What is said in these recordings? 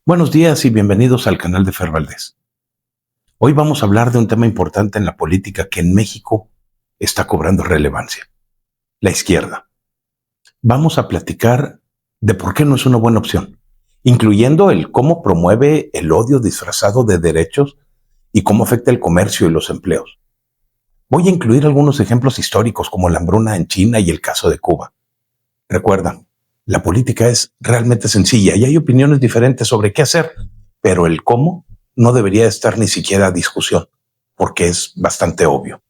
Buenos días y bienvenidos al canal de Fer Valdés. Hoy vamos a hablar de un tema importante en la política que en México está cobrando relevancia: la izquierda. Vamos a platicar de por qué no es una buena opción, incluyendo el cómo promueve el odio disfrazado de derechos y cómo afecta el comercio y los empleos. Voy a incluir algunos ejemplos históricos como la hambruna en China y el caso de Cuba. Recuerda, la política es realmente sencilla y hay opiniones diferentes sobre qué hacer, pero el cómo no debería estar ni siquiera a discusión, porque es bastante obvio.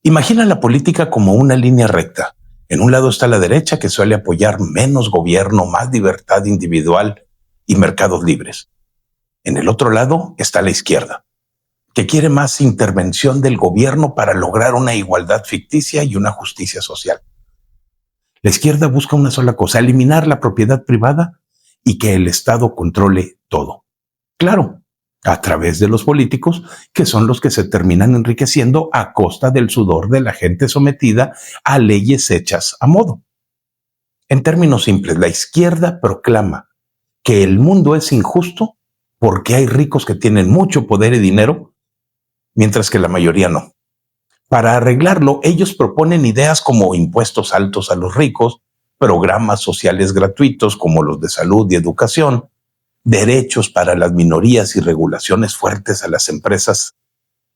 Imagina la política como una línea recta. En un lado está la derecha, que suele apoyar menos gobierno, más libertad individual y mercados libres. En el otro lado está la izquierda, que quiere más intervención del gobierno para lograr una igualdad ficticia y una justicia social. La izquierda busca una sola cosa: eliminar la propiedad privada y que el Estado controle todo. Claro, a través de los políticos, que son los que se terminan enriqueciendo a costa del sudor de la gente sometida a leyes hechas a modo. En términos simples, la izquierda proclama que el mundo es injusto porque hay ricos que tienen mucho poder y dinero, mientras que la mayoría no. Para arreglarlo, ellos proponen ideas como impuestos altos a los ricos, programas sociales gratuitos como los de salud y educación, derechos para las minorías y regulaciones fuertes a las empresas,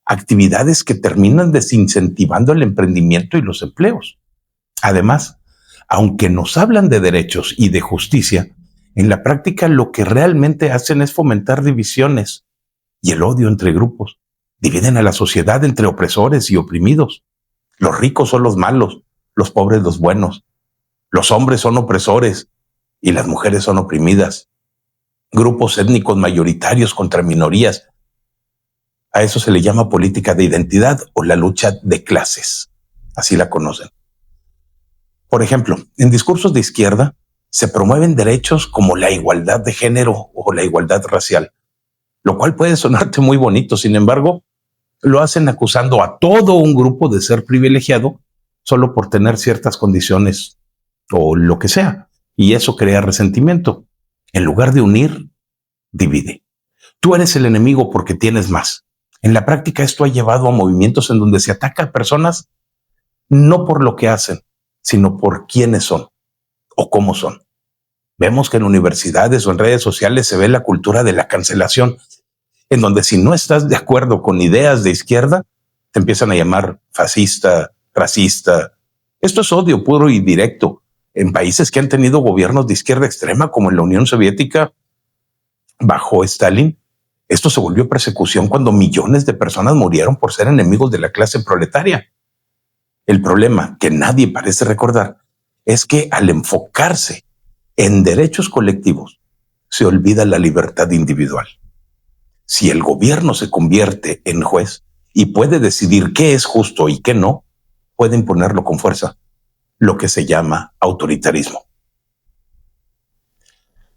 actividades que terminan desincentivando el emprendimiento y los empleos. Además, aunque nos hablan de derechos y de justicia, en la práctica lo que realmente hacen es fomentar divisiones y el odio entre grupos. Dividen a la sociedad entre opresores y oprimidos. Los ricos son los malos, los pobres los buenos. Los hombres son opresores y las mujeres son oprimidas. Grupos étnicos mayoritarios contra minorías. A eso se le llama política de identidad o la lucha de clases. Así la conocen. Por ejemplo, en discursos de izquierda se promueven derechos como la igualdad de género o la igualdad racial, lo cual puede sonarte muy bonito. Sin embargo, lo hacen acusando a todo un grupo de ser privilegiado solo por tener ciertas condiciones o lo que sea. Y eso crea resentimiento. En lugar de unir, divide. Tú eres el enemigo porque tienes más. En la práctica, esto ha llevado a movimientos en donde se ataca a personas no por lo que hacen, sino por quiénes son o cómo son. Vemos que en universidades o en redes sociales se ve la cultura de la cancelación, en donde si no estás de acuerdo con ideas de izquierda, te empiezan a llamar fascista, racista. Esto es odio puro y directo. En países que han tenido gobiernos de izquierda extrema, como en la Unión Soviética, bajo Stalin, esto se volvió persecución cuando millones de personas murieron por ser enemigos de la clase proletaria. El problema, que nadie parece recordar, es que al enfocarse en derechos colectivos, se olvida la libertad individual. Si el gobierno se convierte en juez y puede decidir qué es justo y qué no, puede imponerlo con fuerza, lo que se llama autoritarismo.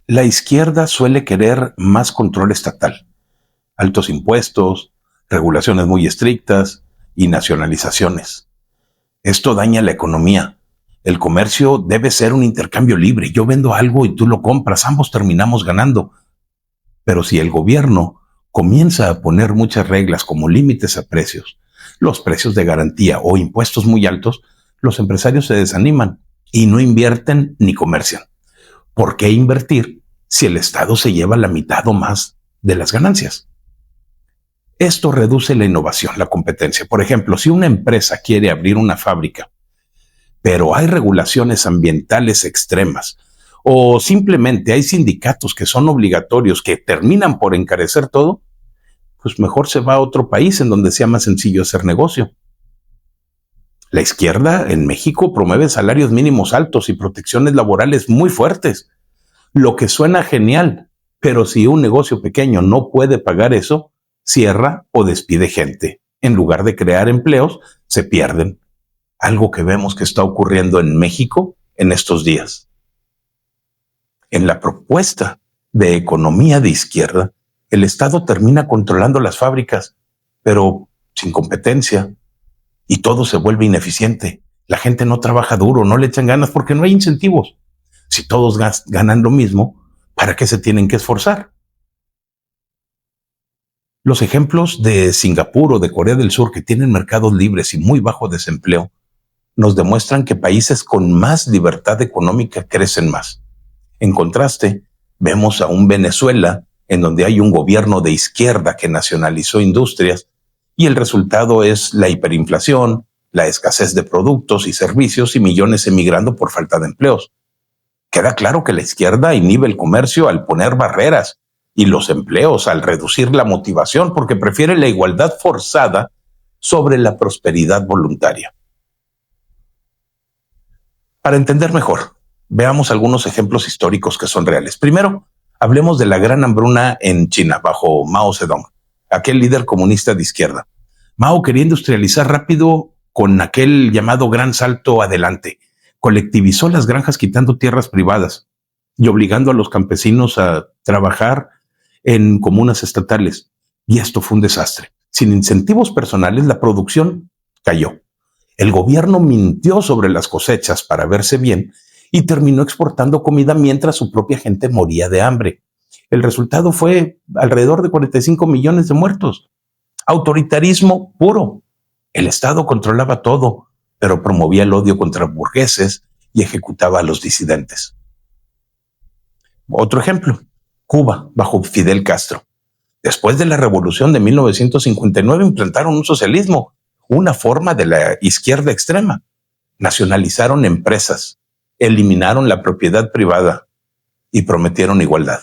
La izquierda suele querer más control estatal, altos impuestos, regulaciones muy estrictas y nacionalizaciones. Esto daña la economía. El comercio debe ser un intercambio libre. Yo vendo algo y tú lo compras, ambos terminamos ganando. Pero si el gobierno comienza a poner muchas reglas como límites a precios, los precios de garantía o impuestos muy altos, los empresarios se desaniman y no invierten ni comercian. ¿Por qué invertir si el Estado se lleva la mitad o más de las ganancias? Esto reduce la innovación, la competencia. Por ejemplo, si una empresa quiere abrir una fábrica, pero hay regulaciones ambientales extremas, o simplemente hay sindicatos que son obligatorios, que terminan por encarecer todo, pues mejor se va a otro país en donde sea más sencillo hacer negocio. La izquierda en México promueve salarios mínimos altos y protecciones laborales muy fuertes, lo que suena genial, pero si un negocio pequeño no puede pagar eso, cierra o despide gente. En lugar de crear empleos, se pierden. Algo que vemos que está ocurriendo en México en estos días. En la propuesta de economía de izquierda, el Estado termina controlando las fábricas, pero sin competencia, y todo se vuelve ineficiente. La gente no trabaja duro, no le echan ganas porque no hay incentivos. Si todos ganan lo mismo, ¿Para qué se tienen que esforzar? Los ejemplos de Singapur o de Corea del Sur, que tienen mercados libres y muy bajo desempleo, nos demuestran que países con más libertad económica crecen más. En contraste, vemos a un Venezuela en donde hay un gobierno de izquierda que nacionalizó industrias y el resultado es la hiperinflación, la escasez de productos y servicios y millones emigrando por falta de empleos. Queda claro que la izquierda inhibe el comercio al poner barreras y los empleos al reducir la motivación porque prefiere la igualdad forzada sobre la prosperidad voluntaria. Para entender mejor, veamos algunos ejemplos históricos que son reales. Primero, hablemos de la gran hambruna en China bajo Mao Zedong, aquel líder comunista de izquierda. Mao quería industrializar rápido con aquel llamado gran salto adelante. Colectivizó las granjas quitando tierras privadas y obligando a los campesinos a trabajar en comunas estatales. Y esto fue un desastre. Sin incentivos personales, la producción cayó. El gobierno mintió sobre las cosechas para verse bien y terminó exportando comida mientras su propia gente moría de hambre. El resultado fue alrededor de 45 millones de muertos. Autoritarismo puro. El Estado controlaba todo, pero promovía el odio contra burgueses y ejecutaba a los disidentes. Otro ejemplo, Cuba, bajo Fidel Castro. Después de la revolución de 1959 implantaron un socialismo, una forma de la izquierda extrema. Nacionalizaron empresas, eliminaron la propiedad privada y prometieron igualdad.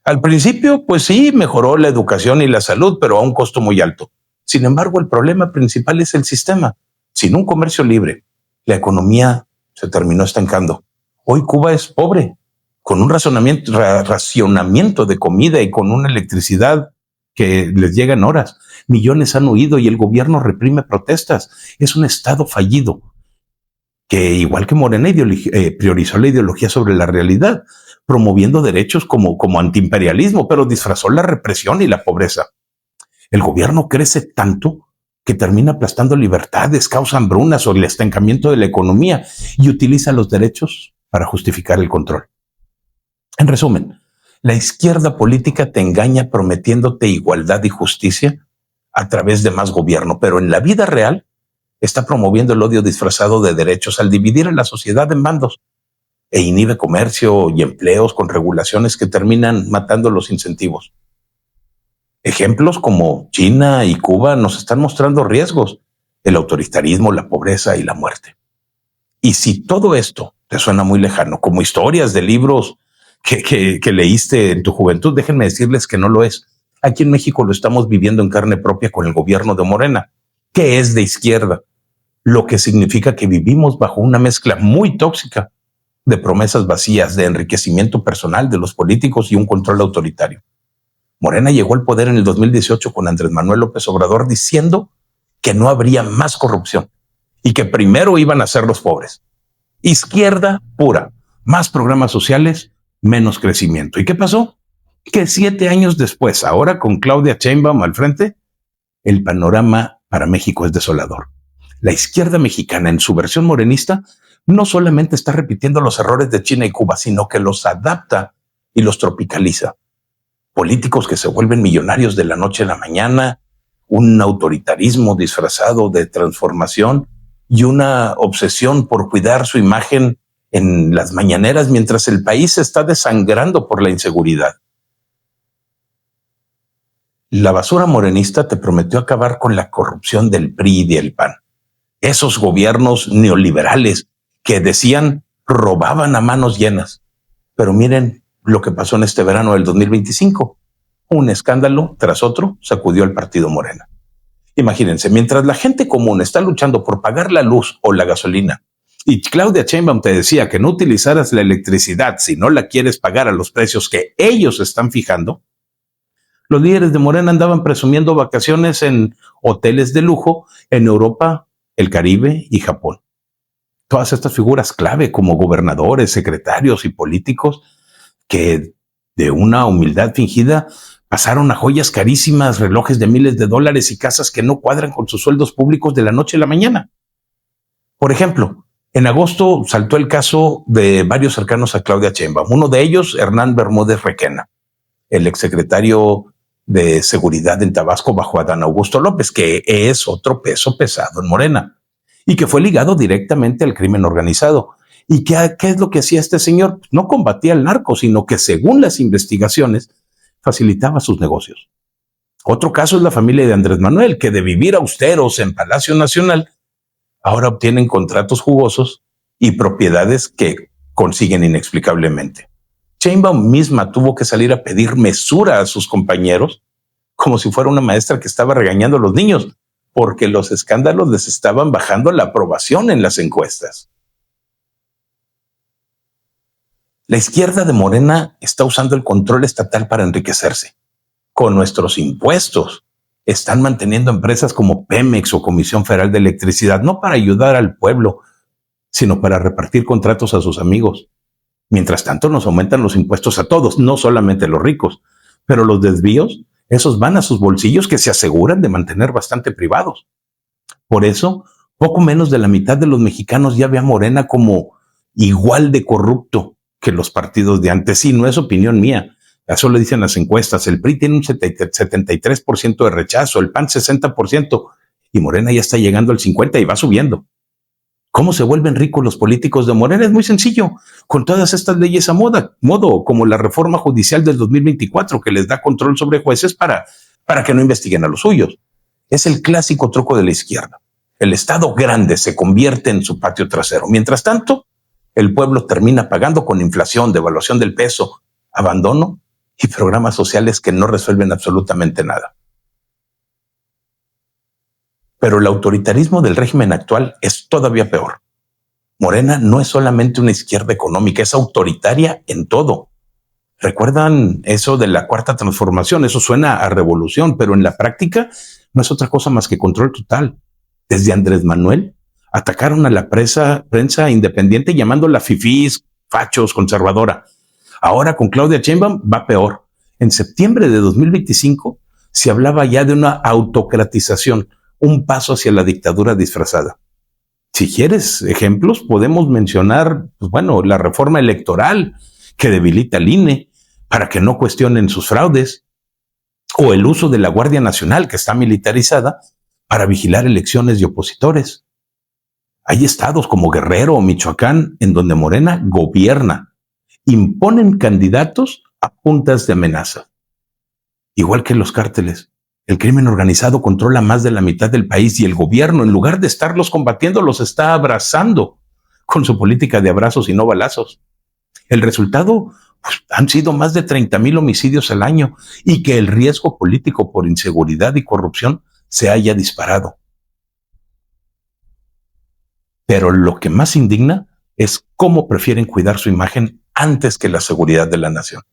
Al principio, pues sí, mejoró la educación y la salud, pero a un costo muy alto. Sin embargo, el problema principal es el sistema. Sin un comercio libre, la economía se terminó estancando. Hoy Cuba es pobre, con un racionamiento de comida y con una electricidad que les llega en horas. Millones han huido y el gobierno reprime protestas. Es un estado fallido que, igual que Morena, priorizó la ideología sobre la realidad, promoviendo derechos como antiimperialismo, pero disfrazó la represión y la pobreza. El gobierno crece tanto que termina aplastando libertades, causa hambrunas o el estancamiento de la economía y utiliza los derechos para justificar el control. En resumen, la izquierda política te engaña prometiéndote igualdad y justicia a través de más gobierno, pero en la vida real está promoviendo el odio disfrazado de derechos al dividir a la sociedad en bandos e inhibe comercio y empleos con regulaciones que terminan matando los incentivos. Ejemplos como China y Cuba nos están mostrando riesgos, el autoritarismo, la pobreza y la muerte. Y si todo esto te suena muy lejano, como historias de libros que leíste en tu juventud, déjenme decirles que no lo es. Aquí en México lo estamos viviendo en carne propia con el gobierno de Morena, que es de izquierda, lo que significa que vivimos bajo una mezcla muy tóxica de promesas vacías, de enriquecimiento personal de los políticos y un control autoritario. Morena llegó al poder en el 2018 con Andrés Manuel López Obrador diciendo que no habría más corrupción y que primero iban a ser los pobres. Izquierda pura, más programas sociales, menos crecimiento. ¿Y qué pasó? Que 7 años después, ahora con Claudia Sheinbaum al frente, el panorama para México es desolador. La izquierda mexicana, en su versión morenista, no solamente está repitiendo los errores de China y Cuba, sino que los adapta y los tropicaliza. Políticos que se vuelven millonarios de la noche a la mañana, un autoritarismo disfrazado de transformación y una obsesión por cuidar su imagen en las mañaneras mientras el país se está desangrando por la inseguridad. La basura morenista te prometió acabar con la corrupción del PRI y del PAN. Esos gobiernos neoliberales que decían robaban a manos llenas. Pero miren lo que pasó en este verano del 2025. Un escándalo tras otro sacudió al partido Morena. Imagínense, mientras la gente común está luchando por pagar la luz o la gasolina, y Claudia Sheinbaum te decía que no utilizaras la electricidad si no la quieres pagar a los precios que ellos están fijando, los líderes de Morena andaban presumiendo vacaciones en hoteles de lujo en Europa, el Caribe y Japón. Todas estas figuras clave como gobernadores, secretarios y políticos que de una humildad fingida pasaron a joyas carísimas, relojes de miles de dólares y casas que no cuadran con sus sueldos públicos de la noche a la mañana. Por ejemplo, En agosto saltó el caso de varios cercanos a Claudia Sheinbaum. Uno de ellos, Hernán Bermúdez Requena, el exsecretario de Seguridad en Tabasco bajo Adán Augusto López, que es otro peso pesado en Morena y que fue ligado directamente al crimen organizado. ¿Y qué es lo que hacía este señor? No combatía al narco, sino que según las investigaciones facilitaba sus negocios. Otro caso es la familia de Andrés Manuel, que de vivir austeros en Palacio Nacional, ahora obtienen contratos jugosos y propiedades que consiguen inexplicablemente. Sheinbaum misma tuvo que salir a pedir mesura a sus compañeros, como si fuera una maestra que estaba regañando a los niños, porque los escándalos les estaban bajando la aprobación en las encuestas. La izquierda de Morena está usando el control estatal para enriquecerse. Con nuestros impuestos están manteniendo empresas como Pemex o Comisión Federal de Electricidad, no para ayudar al pueblo, sino para repartir contratos a sus amigos. Mientras tanto, nos aumentan los impuestos a todos, no solamente a los ricos, pero los desvíos, esos van a sus bolsillos que se aseguran de mantener bastante privados. Por eso, poco menos de la mitad de los mexicanos ya ve a Morena como igual de corrupto que los partidos de antes. Sí, no es opinión mía. Eso le dicen las encuestas. El PRI tiene un 73% de rechazo, el PAN 60%, y Morena ya está llegando al 50% y va subiendo. ¿Cómo se vuelven ricos los políticos de Morena? Es muy sencillo, con todas estas leyes a modo, como la reforma judicial del 2024 que les da control sobre jueces para que no investiguen a los suyos. Es el clásico truco de la izquierda. El Estado grande se convierte en su patio trasero. Mientras tanto, el pueblo termina pagando con inflación, devaluación del peso, abandono y programas sociales que no resuelven absolutamente nada. Pero el autoritarismo del régimen actual es todavía peor. Morena no es solamente una izquierda económica, es autoritaria en todo. ¿Recuerdan eso de la Cuarta Transformación? Eso suena a revolución, pero en la práctica no es otra cosa más que control total. Desde Andrés Manuel atacaron a la prensa independiente llamándola fifís, fachos, conservadora. Ahora con Claudia Sheinbaum va peor. En septiembre de 2025 se hablaba ya de una autocratización, un paso hacia la dictadura disfrazada. Si quieres ejemplos, podemos mencionar, la reforma electoral que debilita al INE para que no cuestionen sus fraudes, o el uso de la Guardia Nacional que está militarizada para vigilar elecciones de opositores. Hay estados como Guerrero o Michoacán en donde Morena gobierna. Imponen candidatos a puntas de amenaza. Igual que los cárteles, el crimen organizado controla más de la mitad del país y el gobierno, en lugar de estarlos combatiendo, los está abrazando con su política de abrazos y no balazos. El resultado han sido más de 30,000 homicidios al año y que el riesgo político por inseguridad y corrupción se haya disparado. Pero lo que más indigna es cómo prefieren cuidar su imagen antes que la seguridad de la nación.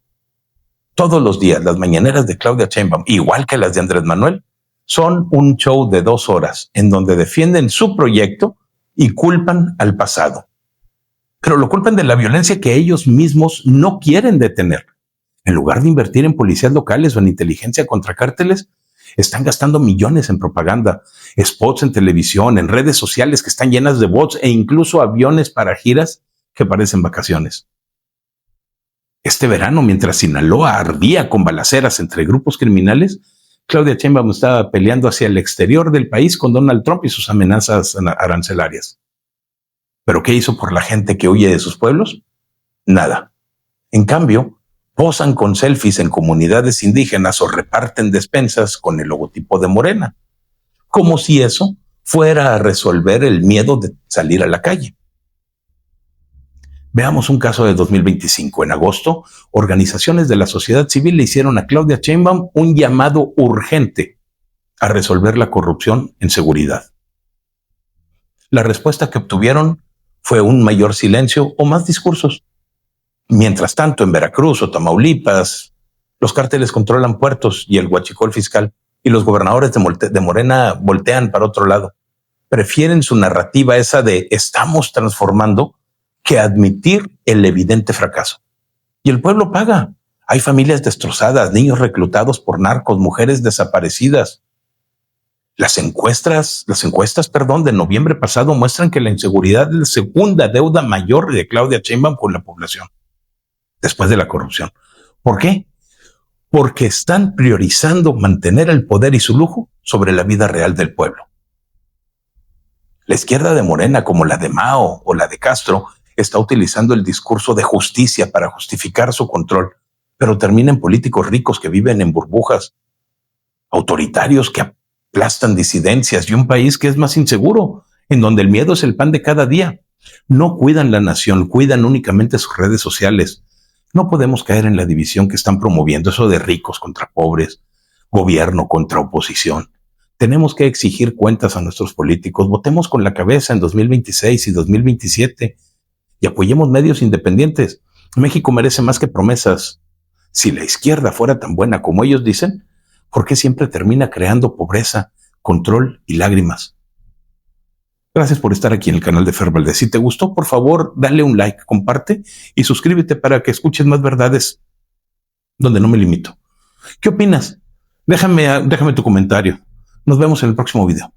Todos los días, las mañaneras de Claudia Sheinbaum, igual que las de Andrés Manuel, son un show de 2 horas en donde defienden su proyecto y culpan al pasado. Pero lo culpan de la violencia que ellos mismos no quieren detener. En lugar de invertir en policías locales o en inteligencia contra cárteles, están gastando millones en propaganda, spots en televisión, en redes sociales que están llenas de bots e incluso aviones para giras que parecen vacaciones. Este verano, mientras Sinaloa ardía con balaceras entre grupos criminales, Claudia Sheinbaum estaba peleando hacia el exterior del país con Donald Trump y sus amenazas arancelarias. ¿Pero qué hizo por la gente que huye de sus pueblos? Nada. En cambio, posan con selfies en comunidades indígenas o reparten despensas con el logotipo de Morena, como si eso fuera a resolver el miedo de salir a la calle. Veamos un caso de 2025. En agosto, organizaciones de la sociedad civil le hicieron a Claudia Sheinbaum un llamado urgente a resolver la corrupción en seguridad. La respuesta que obtuvieron fue un mayor silencio o más discursos. Mientras tanto, en Veracruz o Tamaulipas, los cárteles controlan puertos y el huachicol fiscal, y los gobernadores de Morena voltean para otro lado. Prefieren su narrativa esa de estamos transformando que admitir el evidente fracaso. Y el pueblo paga. Hay familias destrozadas, niños reclutados por narcos, mujeres desaparecidas. Las encuestas, de noviembre pasado muestran que la inseguridad es la segunda deuda mayor de Claudia Sheinbaum con la población, después de la corrupción. ¿Por qué? Porque están priorizando mantener el poder y su lujo sobre la vida real del pueblo. La izquierda de Morena, como la de Mao o la de Castro, está utilizando el discurso de justicia para justificar su control, pero termina en políticos ricos que viven en burbujas, autoritarios que aplastan disidencias y un país que es más inseguro, en donde el miedo es el pan de cada día. No cuidan la nación, cuidan únicamente sus redes sociales. No podemos caer en la división que están promoviendo, eso de ricos contra pobres, gobierno contra oposición. Tenemos que exigir cuentas a nuestros políticos. Votemos con la cabeza en 2026 y 2027 y apoyemos medios independientes. México merece más que promesas. Si la izquierda fuera tan buena como ellos dicen, ¿por qué siempre termina creando pobreza, control y lágrimas? Gracias por estar aquí en el canal de Fer Valdez. Si te gustó, por favor, dale un like, comparte y suscríbete para que escuches más verdades donde no me limito. ¿Qué opinas? Déjame tu comentario. Nos vemos en el próximo video.